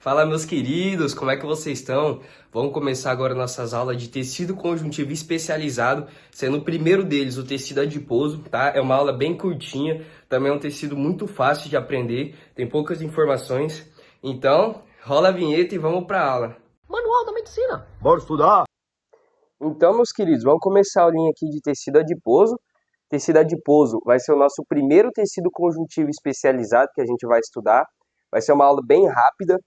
Fala, meus queridos, como é que vocês estão? Vamos começar agora nossas aulas de tecido conjuntivo especializado, sendo o primeiro deles o tecido adiposo, tá? É uma aula bem curtinha, também é um tecido muito fácil de aprender, tem poucas informações. Então, rola a vinheta e vamos para a aula. Manual da medicina. Bora estudar? Então, meus queridos, vamos começar a aulinha aqui de tecido adiposo. Tecido adiposo vai ser o nosso primeiro tecido conjuntivo especializado que a gente vai estudar. Vai ser uma aula bem rápida,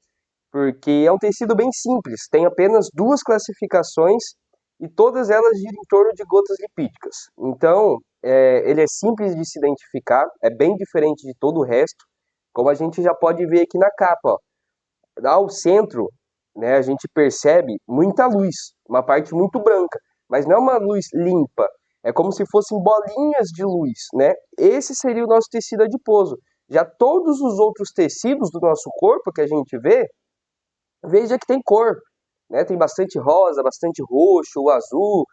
porque é um tecido bem simples, tem apenas duas classificações e todas elas giram em torno de gotas lipídicas. Então, ele é simples de se identificar, é bem diferente de todo o resto, como a gente já pode ver aqui na capa. Ó. Ao centro, né, a gente percebe muita luz, uma parte muito branca, mas não é uma luz limpa, é como se fossem bolinhas de luz, né? Esse seria o nosso tecido adiposo. Já todos os outros tecidos do nosso corpo que a gente vê, veja que tem cor, né? Tem bastante rosa, bastante roxo, azul,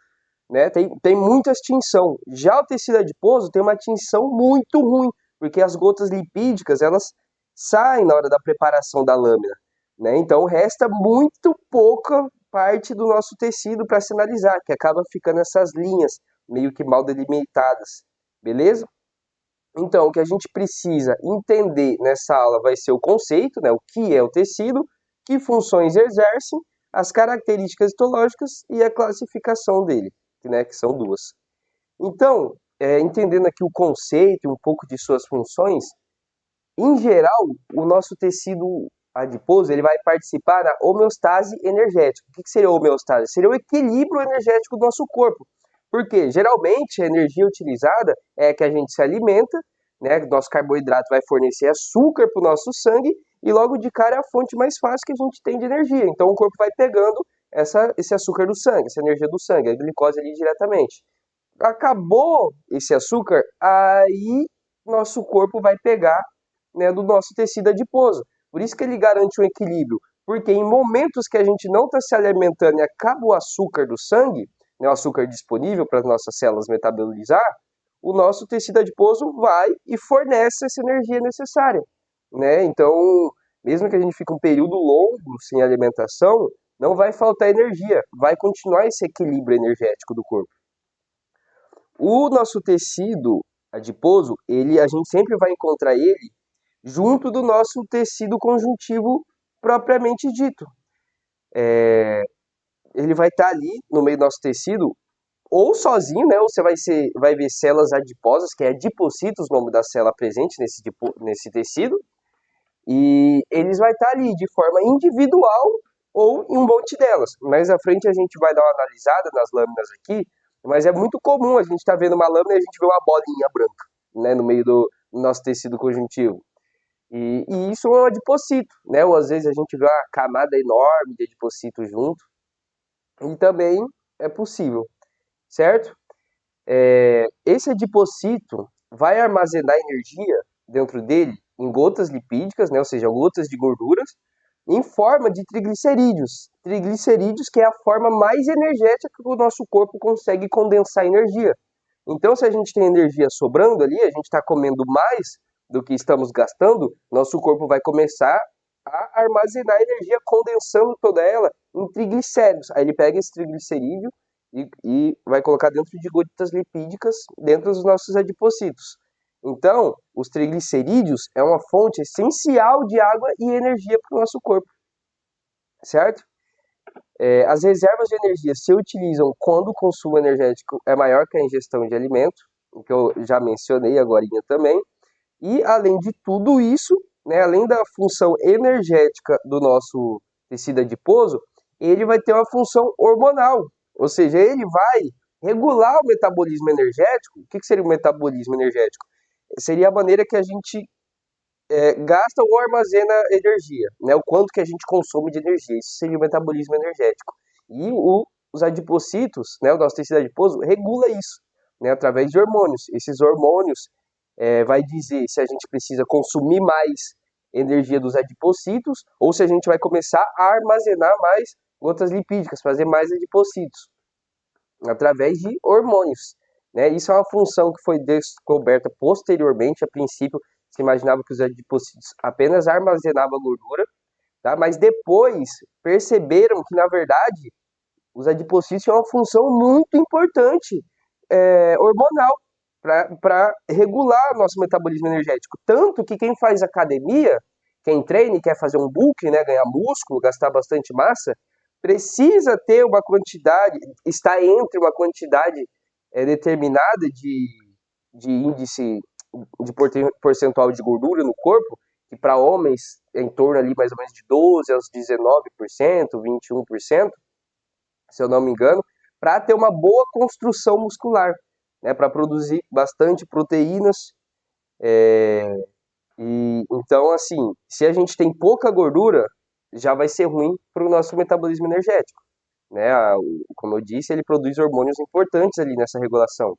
né? Tem muita tinção. Já o tecido adiposo tem uma tinção muito ruim, porque as gotas lipídicas, elas saem na hora da preparação da lâmina, né? Então resta muito pouca parte do nosso tecido para sinalizar, que acaba ficando essas linhas meio que mal delimitadas, beleza? Então, o que a gente precisa entender nessa aula vai ser o conceito, né? O que é o tecido, que funções exercem, as características histológicas e a classificação dele, né? Que são duas. Então, entendendo aqui o conceito e um pouco de suas funções, em geral, o nosso tecido adiposo ele vai participar da homeostase energética. O que seria a homeostase? Seria o equilíbrio energético do nosso corpo. Porque geralmente a energia utilizada é que a gente se alimenta, né? Nosso carboidrato vai fornecer açúcar para o nosso sangue e logo de cara é a fonte mais fácil que a gente tem de energia. Então o corpo vai pegando esse açúcar do sangue, essa energia do sangue, a glicose ali diretamente. Acabou esse açúcar, aí nosso corpo vai pegar, né, do nosso tecido adiposo. Por isso que ele garante um equilíbrio, porque em momentos que a gente não está se alimentando e acaba o açúcar do sangue, né, o açúcar disponível para as nossas células metabolizar, o nosso tecido adiposo vai e fornece essa energia necessária, né? Então, mesmo que a gente fique um período longo sem alimentação, não vai faltar energia, vai continuar esse equilíbrio energético do corpo. O nosso tecido adiposo, a gente sempre vai encontrar ele junto do nosso tecido conjuntivo propriamente dito. Ele vai estar ali no meio do nosso tecido, ou sozinho, né? Ou você vai ver células adiposas, que é adipocitos, o nome da célula presente nesse tecido, e eles vai estar ali de forma individual ou em um monte delas. Mais à frente a gente vai dar uma analisada nas lâminas aqui, mas é muito comum a gente estar vendo uma lâmina e a gente vê uma bolinha branca, né, no meio do nosso tecido conjuntivo. E isso é um adipocito, né? Ou às vezes a gente vê uma camada enorme de adipocito junto, e também é possível, certo? Esse adipocito vai armazenar energia dentro dele em gotas lipídicas, né? Ou seja, gotas de gorduras, em forma de triglicerídeos. Triglicerídeos que é a forma mais energética que o nosso corpo consegue condensar energia. Então, se a gente tem energia sobrando ali, a gente está comendo mais do que estamos gastando, nosso corpo vai começar a armazenar energia, condensando toda ela em triglicéridos. Aí ele pega esse triglicerídeo e vai colocar dentro de gotas lipídicas dentro dos nossos adipocitos. Então, os triglicerídeos é uma fonte essencial de água e energia para o nosso corpo, certo? As reservas de energia se utilizam quando o consumo energético é maior que a ingestão de alimento, o que eu já mencionei agora também. E, além de tudo isso, né, além da função energética do nosso tecido adiposo, ele vai ter uma função hormonal, ou seja, ele vai regular o metabolismo energético. O que seria o metabolismo energético? Seria a maneira que a gente gasta ou armazena energia, né? O quanto que a gente consome de energia. Isso seria o metabolismo energético. E os adipocitos, né, o nosso tecido adiposo, regula isso, né, através de hormônios. Esses hormônios vai dizer se a gente precisa consumir mais energia dos adipocitos ou se a gente vai começar a armazenar mais gotas lipídicas, fazer mais adipocitos, através de hormônios. Né? Isso é uma função que foi descoberta posteriormente. A princípio, se imaginava que os adipocitos apenas armazenavam gordura, tá? Mas depois perceberam que, na verdade, os adipocícios têm uma função muito importante, hormonal, para regular nosso metabolismo energético. Tanto que quem faz academia, quem treina e quer fazer um bulk, né, ganhar músculo, gastar bastante massa, precisa ter uma quantidade, está entre uma quantidade determinada de índice de percentual de gordura no corpo, que para homens é em torno ali mais ou menos de 12 aos 19%, 21%, se eu não me engano, para ter uma boa construção muscular, né, para produzir bastante proteínas. E então, assim, se a gente tem pouca gordura, já vai ser ruim para o nosso metabolismo energético, né? Como eu disse, ele produz hormônios importantes ali nessa regulação.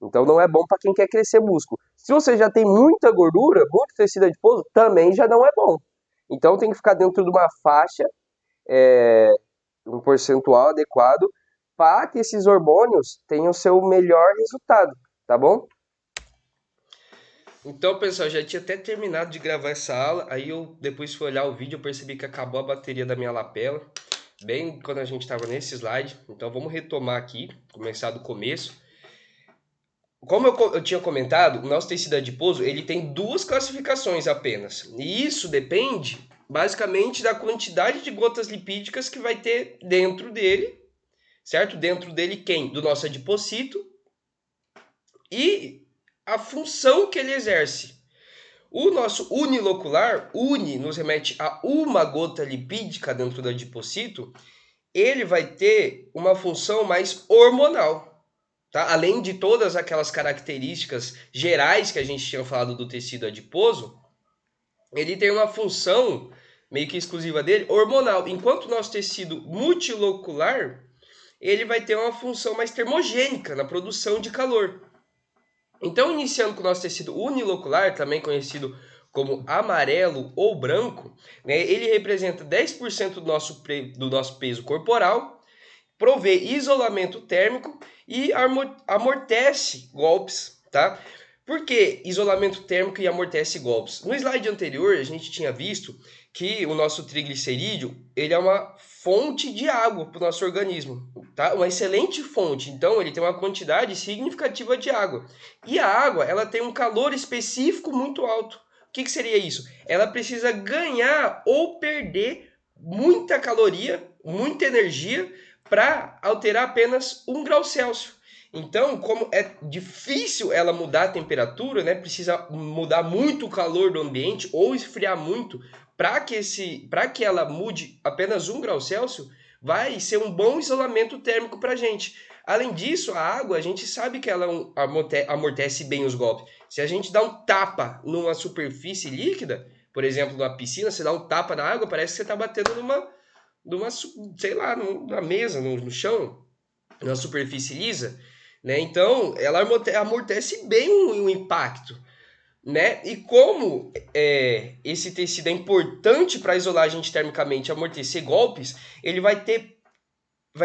Então não é bom para quem quer crescer músculo. Se você já tem muita gordura, muito tecido adiposo, também já não é bom. Então tem que ficar dentro de uma faixa, é, um percentual adequado, para que esses hormônios tenham seu melhor resultado, tá bom? Então, pessoal, já tinha até terminado de gravar essa aula, aí eu depois fui olhar o vídeo, eu percebi que acabou a bateria da minha lapela, bem quando a gente estava nesse slide. Então vamos retomar aqui, começar do começo. Como eu tinha comentado, o nosso tecido adiposo ele tem duas classificações apenas. E isso depende basicamente da quantidade de gotas lipídicas que vai ter dentro dele, certo? Dentro dele quem? Do nosso adipocito e a função que ele exerce. O nosso unilocular, uni nos remete a uma gota lipídica dentro do adipocito, ele vai ter uma função mais hormonal, tá? Além de todas aquelas características gerais que a gente tinha falado do tecido adiposo, ele tem uma função meio que exclusiva dele, hormonal. Enquanto o nosso tecido multilocular, ele vai ter uma função mais termogênica na produção de calor. Então, iniciando com o nosso tecido unilocular, também conhecido como amarelo ou branco, né, ele representa 10% do nosso peso corporal, provê isolamento térmico e amortece golpes, tá? Por que isolamento térmico e amortece golpes? No slide anterior, a gente tinha visto que o nosso triglicerídeo, ele é uma fonte de água para o nosso organismo, tá? Uma excelente fonte. Então, ele tem uma quantidade significativa de água. E a água, ela tem um calor específico muito alto. O que seria isso? Ela precisa ganhar ou perder muita caloria, muita energia para alterar apenas 1 grau Celsius. Então, como é difícil ela mudar a temperatura, né? Precisa mudar muito o calor do ambiente ou esfriar muito para que ela mude apenas 1 grau Celsius, vai ser um bom isolamento térmico para a gente. Além disso, a água, a gente sabe que ela amortece bem os golpes. Se a gente dá um tapa numa superfície líquida, por exemplo, numa piscina, você dá um tapa na água, parece que você está batendo numa, sei lá, numa mesa, no chão, numa superfície lisa, né? Então, ela amortece bem o impacto, né? E como esse tecido é importante para isolar a gente termicamente, amortecer golpes, ele vai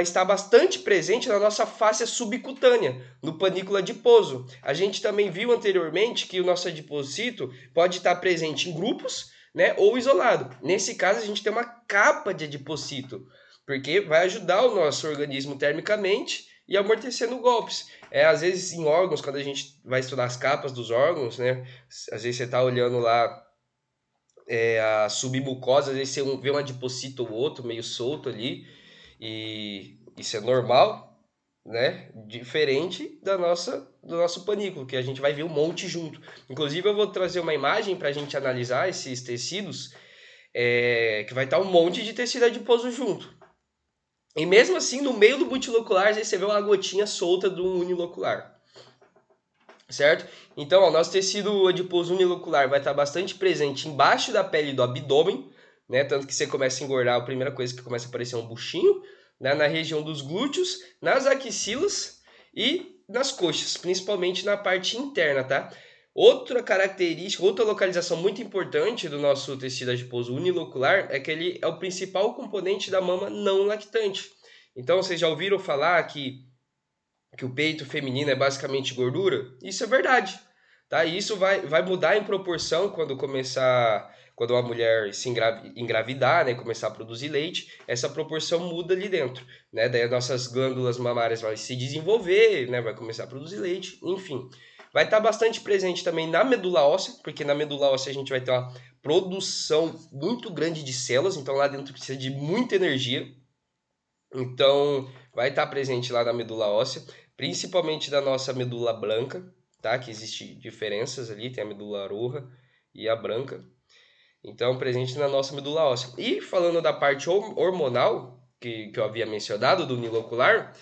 estar bastante presente na nossa face subcutânea, no panículo adiposo. A gente também viu anteriormente que o nosso adipocito pode estar presente em grupos, né, ou isolado. Nesse caso, a gente tem uma capa de adipocito, porque vai ajudar o nosso organismo termicamente e amortecendo golpes. Às vezes em órgãos, quando a gente vai estudar as capas dos órgãos, né, às vezes você está olhando lá a submucosa, às vezes você vê um adipocito ou outro meio solto ali, e isso é normal, né? Diferente do nosso panículo, que a gente vai ver um monte junto. Inclusive, eu vou trazer uma imagem para a gente analisar esses tecidos, que vai estar um monte de tecido adiposo junto. E mesmo assim, no meio do multilocular, às vezes você vê uma gotinha solta do unilocular, certo? Então, o nosso tecido adiposo unilocular vai estar bastante presente embaixo da pele do abdômen, né? Tanto que você começa a engordar, a primeira coisa que começa a aparecer é um buchinho, né? Na região dos glúteos, nas axilas e nas coxas, principalmente na parte interna, tá? Outra característica, outra localização muito importante do nosso tecido adiposo unilocular é que ele é o principal componente da mama não lactante. Então, vocês já ouviram falar que o peito feminino é basicamente gordura? Isso é verdade, tá? E isso vai mudar em proporção quando uma mulher se engravidar, né, começar a produzir leite, essa proporção muda ali dentro, né? Daí as nossas glândulas mamárias vão se desenvolver, né, vai começar a produzir leite, enfim. Vai estar bastante presente também na medula óssea, porque na medula óssea a gente vai ter uma produção muito grande de células, então lá dentro precisa de muita energia. Então, vai estar presente lá na medula óssea, principalmente da nossa medula branca, tá? Que existe diferenças ali, tem a medula roxa e a branca. Então, presente na nossa medula óssea. E falando da parte hormonal, que eu havia mencionado, do nível ocular,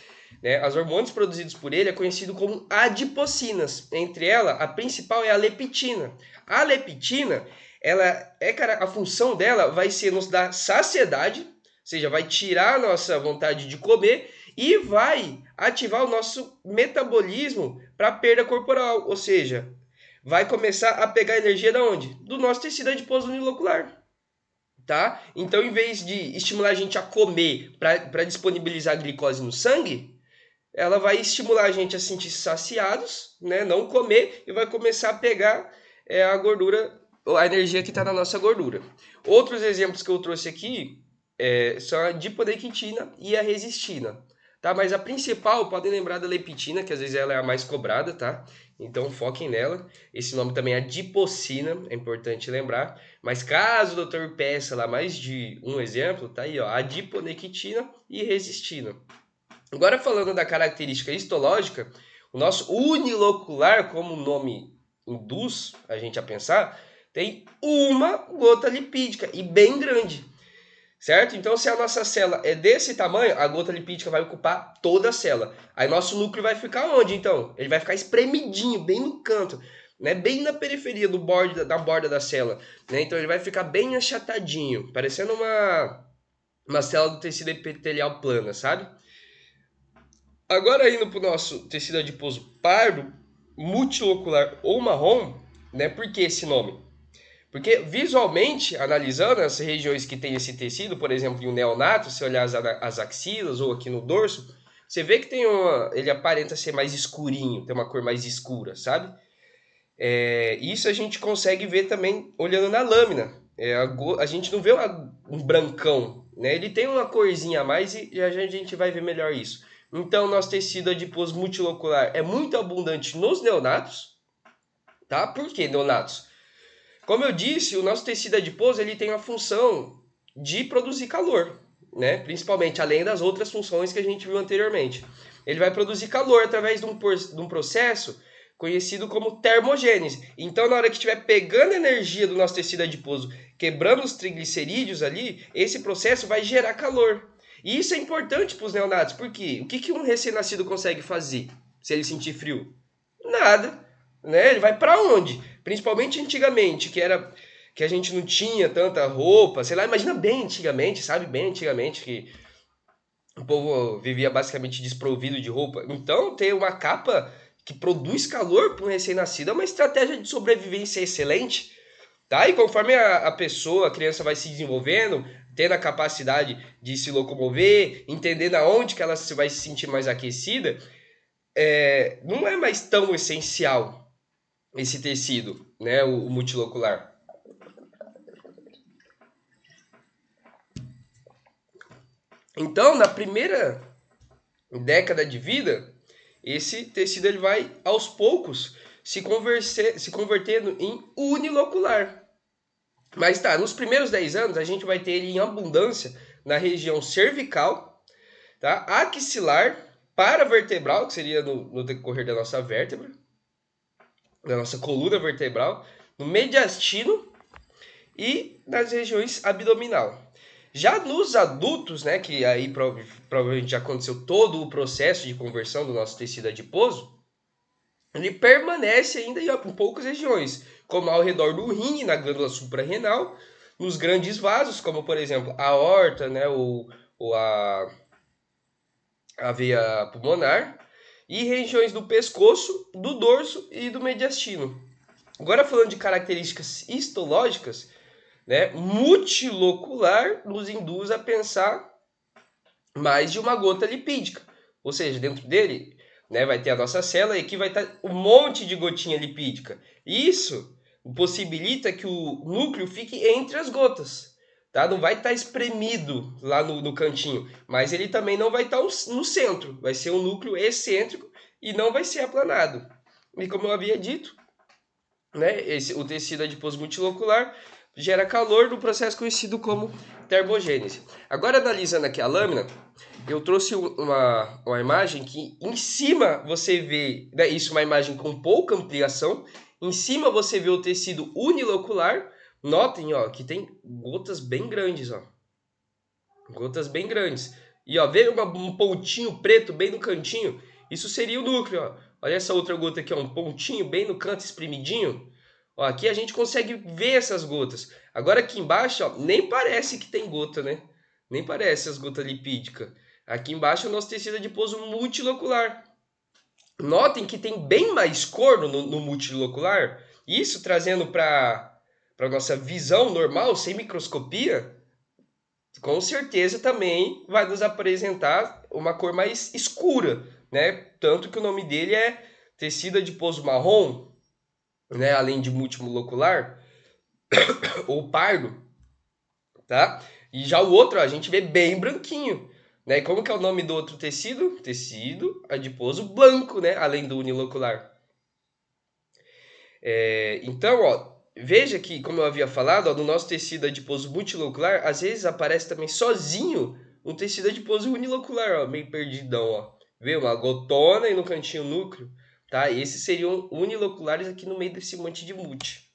né, as hormônios produzidos por ele é conhecido como adipocinas. Entre elas, a principal é a leptina. A leptina, a função dela vai ser nos dar saciedade, ou seja, vai tirar a nossa vontade de comer e vai ativar o nosso metabolismo para perda corporal, ou seja, vai começar a pegar energia da onde? Do nosso tecido adiposo unilocular. Tá? Então, em vez de estimular a gente a comer para disponibilizar glicose no sangue, ela vai estimular a gente a sentir saciados, né? Não comer e vai começar a pegar a gordura, a energia que está na nossa gordura. Outros exemplos que eu trouxe aqui são a diponequitina e a resistina. Tá? Mas a principal, podem lembrar da leptina, que às vezes ela é a mais cobrada, tá? Então foquem nela. Esse nome também é adipocina, é importante lembrar. Mas caso o doutor peça lá mais de um exemplo, tá aí, ó, adiponectina e resistina. Agora falando da característica histológica, o nosso unilocular, como o nome induz a gente a pensar, tem uma gota lipídica e bem grande, certo? Então, se a nossa célula é desse tamanho, a gota lipídica vai ocupar toda a célula. Aí nosso núcleo vai ficar onde, então? Ele vai ficar espremidinho, bem no canto, né? Bem na periferia do borda, da borda da célula, né? Então ele vai ficar bem achatadinho, parecendo uma célula do tecido epitelial plana, sabe? Agora indo para o nosso tecido adiposo pardo, multilocular ou marrom, né? Por que esse nome? Porque visualmente, analisando as regiões que tem esse tecido, por exemplo, em um neonato, se olhar as axilas ou aqui no dorso, você vê que ele aparenta ser mais escurinho, tem uma cor mais escura, sabe? Isso a gente consegue ver também olhando na lâmina. A gente não vê um brancão, né? Ele tem uma corzinha a mais e a gente vai ver melhor isso. Então, nosso tecido adiposo multilocular é muito abundante nos neonatos, tá? Por que neonatos? Como eu disse, o nosso tecido adiposo ele tem a função de produzir calor, né? Principalmente, além das outras funções que a gente viu anteriormente. Ele vai produzir calor através de um processo conhecido como termogênese. Então, na hora que estiver pegando energia do nosso tecido adiposo, quebrando os triglicerídeos ali, esse processo vai gerar calor. E isso é importante para os neonatos, porque o que um recém-nascido consegue fazer se ele sentir frio? Nada, né? Ele vai para onde? Principalmente antigamente, que a gente não tinha tanta roupa, sei lá, imagina bem antigamente, sabe? Bem antigamente que o povo vivia basicamente desprovido de roupa. Então, ter uma capa que produz calor para um recém-nascido é uma estratégia de sobrevivência excelente, tá? E conforme a pessoa, a criança vai se desenvolvendo, tendo a capacidade de se locomover, entendendo aonde que ela vai se sentir mais aquecida, não é mais tão essencial esse tecido, né, o multilocular. Então, na primeira década de vida, esse tecido ele vai aos poucos se convertendo em unilocular. Mas tá, nos primeiros 10 anos a gente vai ter ele em abundância na região cervical, tá? Axilar, paravertebral, que seria no decorrer da nossa vértebra, da nossa coluna vertebral, no mediastino e nas regiões abdominal. Já nos adultos, né, que aí provavelmente já aconteceu todo o processo de conversão do nosso tecido adiposo, ele permanece ainda em poucas regiões, como ao redor do rim, na glândula suprarrenal, nos grandes vasos, como por exemplo a aorta, né, ou a veia pulmonar, e regiões do pescoço, do dorso e do mediastino. Agora falando de características histológicas, né, multilocular nos induz a pensar mais de uma gota lipídica. Ou seja, dentro dele, né, vai ter a nossa célula e aqui vai estar um monte de gotinha lipídica. Isso possibilita que o núcleo fique entre as gotas, tá? Não vai estar espremido lá no cantinho, mas ele também não vai estar no centro, vai ser um núcleo excêntrico e não vai ser aplanado. E como eu havia dito, né, o tecido adiposo multilocular gera calor no processo conhecido como termogênese. Agora, analisando aqui a lâmina, eu trouxe uma imagem que em cima você vê, né, isso, uma imagem com pouca ampliação. Em cima você vê o tecido unilocular. Notem, ó, que tem gotas bem grandes, ó. Gotas bem grandes. E ó, vê um pontinho preto bem no cantinho? Isso seria o núcleo, ó. Olha essa outra gota aqui, ó, um pontinho bem no canto espremidinho. Ó, aqui a gente consegue ver essas gotas. Agora aqui embaixo, ó, nem parece que tem gota, né? Nem parece as gotas lipídicas. Aqui embaixo é o nosso tecido adiposo multilocular. Notem que tem bem mais cor no multilocular. Isso trazendo para a nossa visão normal, sem microscopia, com certeza também vai nos apresentar uma cor mais escura, né? Tanto que o nome dele é tecido adiposo marrom, né? Além de multilocular ou pardo, tá? E já o outro, ó, a gente vê bem branquinho, né? E como que é o nome do outro tecido? Tecido adiposo branco, né? Além do unilocular. Então, ó, veja que, como eu havia falado, ó, no nosso tecido adiposo multilocular, às vezes aparece também sozinho um tecido adiposo unilocular, ó, meio perdidão, ó. Vê uma gotona e no cantinho núcleo, tá? Esses seriam uniloculares aqui no meio desse monte de multi.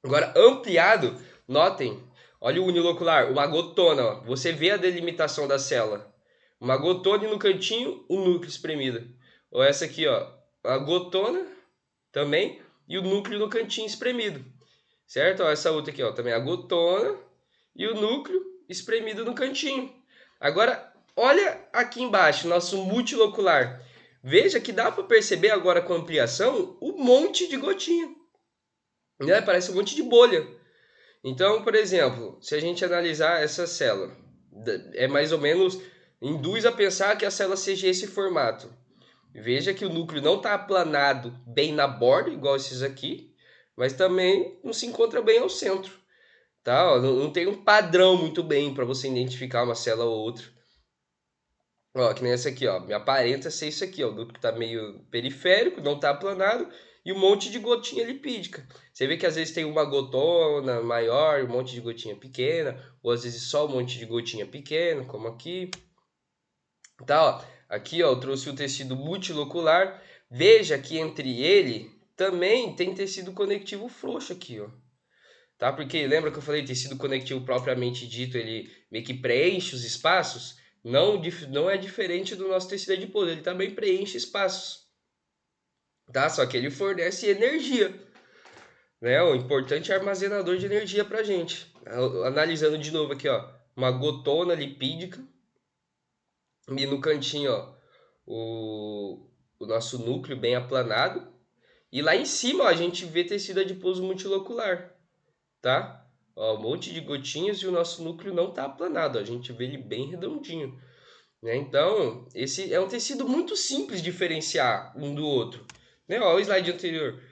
Agora, ampliado, notem, olha o unilocular, uma gotona, ó. Você vê a delimitação da célula. Uma gotona e no cantinho, o núcleo espremido. Ou essa aqui, ó, a gotona também e o núcleo no cantinho espremido, certo? Ó, essa outra aqui, ó, também a gotona e o núcleo espremido no cantinho. Agora, olha aqui embaixo, nosso multilocular. Veja que dá para perceber agora com ampliação um monte de gotinha, né? Parece um monte de bolha. Então, por exemplo, se a gente analisar essa célula, é mais ou menos, induz a pensar que a célula seja esse formato. Veja que o núcleo não está aplanado bem na borda, igual esses aqui, mas também não se encontra bem ao centro. Tá? Ó, não tem um padrão muito bem para você identificar uma célula ou outra. Ó, que nem essa aqui, ó. Me aparenta ser isso aqui, ó. O núcleo está meio periférico, não está aplanado, e um monte de gotinha lipídica. Você vê que às vezes tem uma gotona maior, um monte de gotinha pequena, ou às vezes só um monte de gotinha pequena, como aqui. Tá, ó. Aqui, ó, eu trouxe o tecido multilocular. Veja que entre ele também tem tecido conectivo frouxo aqui, ó. Tá? Porque lembra que eu falei tecido conectivo propriamente dito, ele meio que preenche os espaços? Não é diferente do nosso tecido adiposo, ele também preenche espaços. Tá? Só que ele fornece energia, né? O importante é armazenador de energia pra gente. Analisando de novo aqui, ó, uma gotona lipídica e no cantinho, ó, o nosso núcleo bem aplanado. E lá em cima, ó, a gente vê tecido adiposo multilocular, tá? Ó, um monte de gotinhas e o nosso núcleo não está aplanado, ó, a gente vê ele bem redondinho, né? Então, esse é um tecido muito simples de diferenciar um do outro, né? Ó, o slide anterior.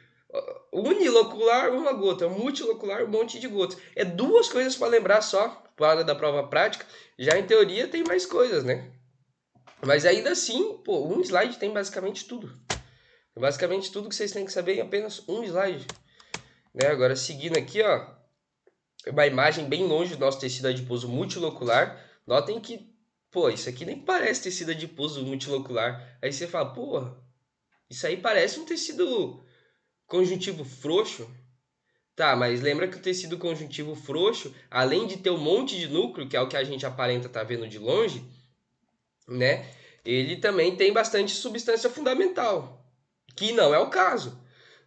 Unilocular, uma gota. Multilocular, um monte de gotas. É duas coisas para lembrar só, para hora da prova prática. Já em teoria tem mais coisas, né? Mas ainda assim, pô, um slide tem basicamente tudo. Basicamente tudo que vocês têm que saber em apenas um slide. Né? Agora, seguindo aqui, ó, uma imagem bem longe do nosso tecido adiposo multilocular. Notem que, pô, isso aqui nem parece tecido adiposo multilocular. Aí você fala, pô, isso aí parece um tecido conjuntivo frouxo. Tá, mas lembra que o tecido conjuntivo frouxo, além de ter um monte de núcleo, que é o que a gente aparenta estar vendo de longe, né? Ele também tem bastante substância fundamental, que não é o caso,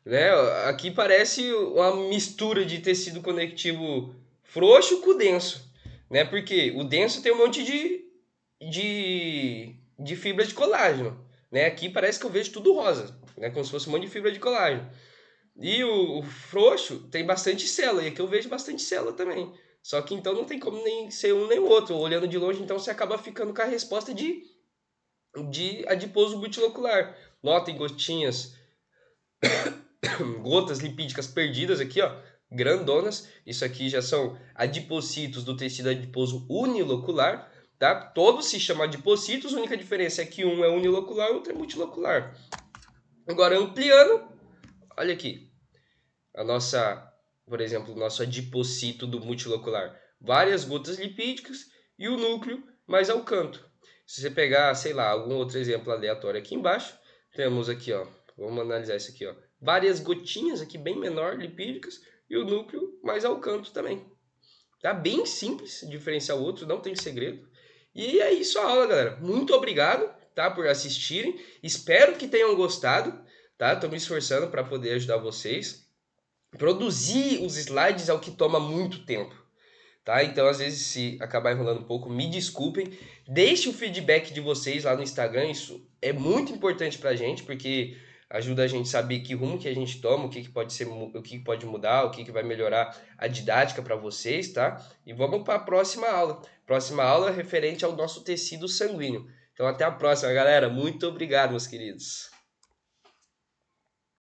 né? Aqui parece uma mistura de tecido conectivo frouxo com denso, né? Porque o denso tem um monte de fibra de colágeno, né? Aqui parece que eu vejo tudo rosa, né? Como se fosse um monte de fibra de colágeno. E o frouxo tem bastante célula, e aqui eu vejo bastante célula também. Só que então não tem como nem ser um nem o outro. Olhando de longe, então você acaba ficando com a resposta de adiposo multilocular. Notem gotinhas gotas lipídicas perdidas aqui, ó, grandonas. Isso aqui já são adipocitos do tecido adiposo unilocular, tá? Todos se chamam adipocitos, a única diferença é que um é unilocular e o outro é multilocular. Agora, ampliando, olha aqui, a nossa, por exemplo, o nosso adipocito do multilocular. Várias gotas lipídicas e o núcleo mais ao canto. Se você pegar, sei lá, algum outro exemplo aleatório aqui embaixo, temos aqui, ó, vamos analisar isso aqui, ó, várias gotinhas aqui bem menor lipídicas e o núcleo mais ao canto também. Tá bem simples diferenciar o outro, não tem segredo. E é isso a aula, galera. Muito obrigado, tá, por assistirem. Espero que tenham gostado, tá? Tô me esforçando para poder ajudar vocês. Produzir os slides é o que toma muito tempo, tá? Então, às vezes, se acabar enrolando um pouco, me desculpem. Deixe o feedback de vocês lá no Instagram, isso é muito importante pra gente, porque ajuda a gente a saber que rumo que a gente toma, o que pode ser, o que pode mudar, o que vai melhorar a didática para vocês, tá? E vamos para a próxima aula. Próxima aula referente ao nosso tecido sanguíneo. Então, até a próxima, galera. Muito obrigado, meus queridos.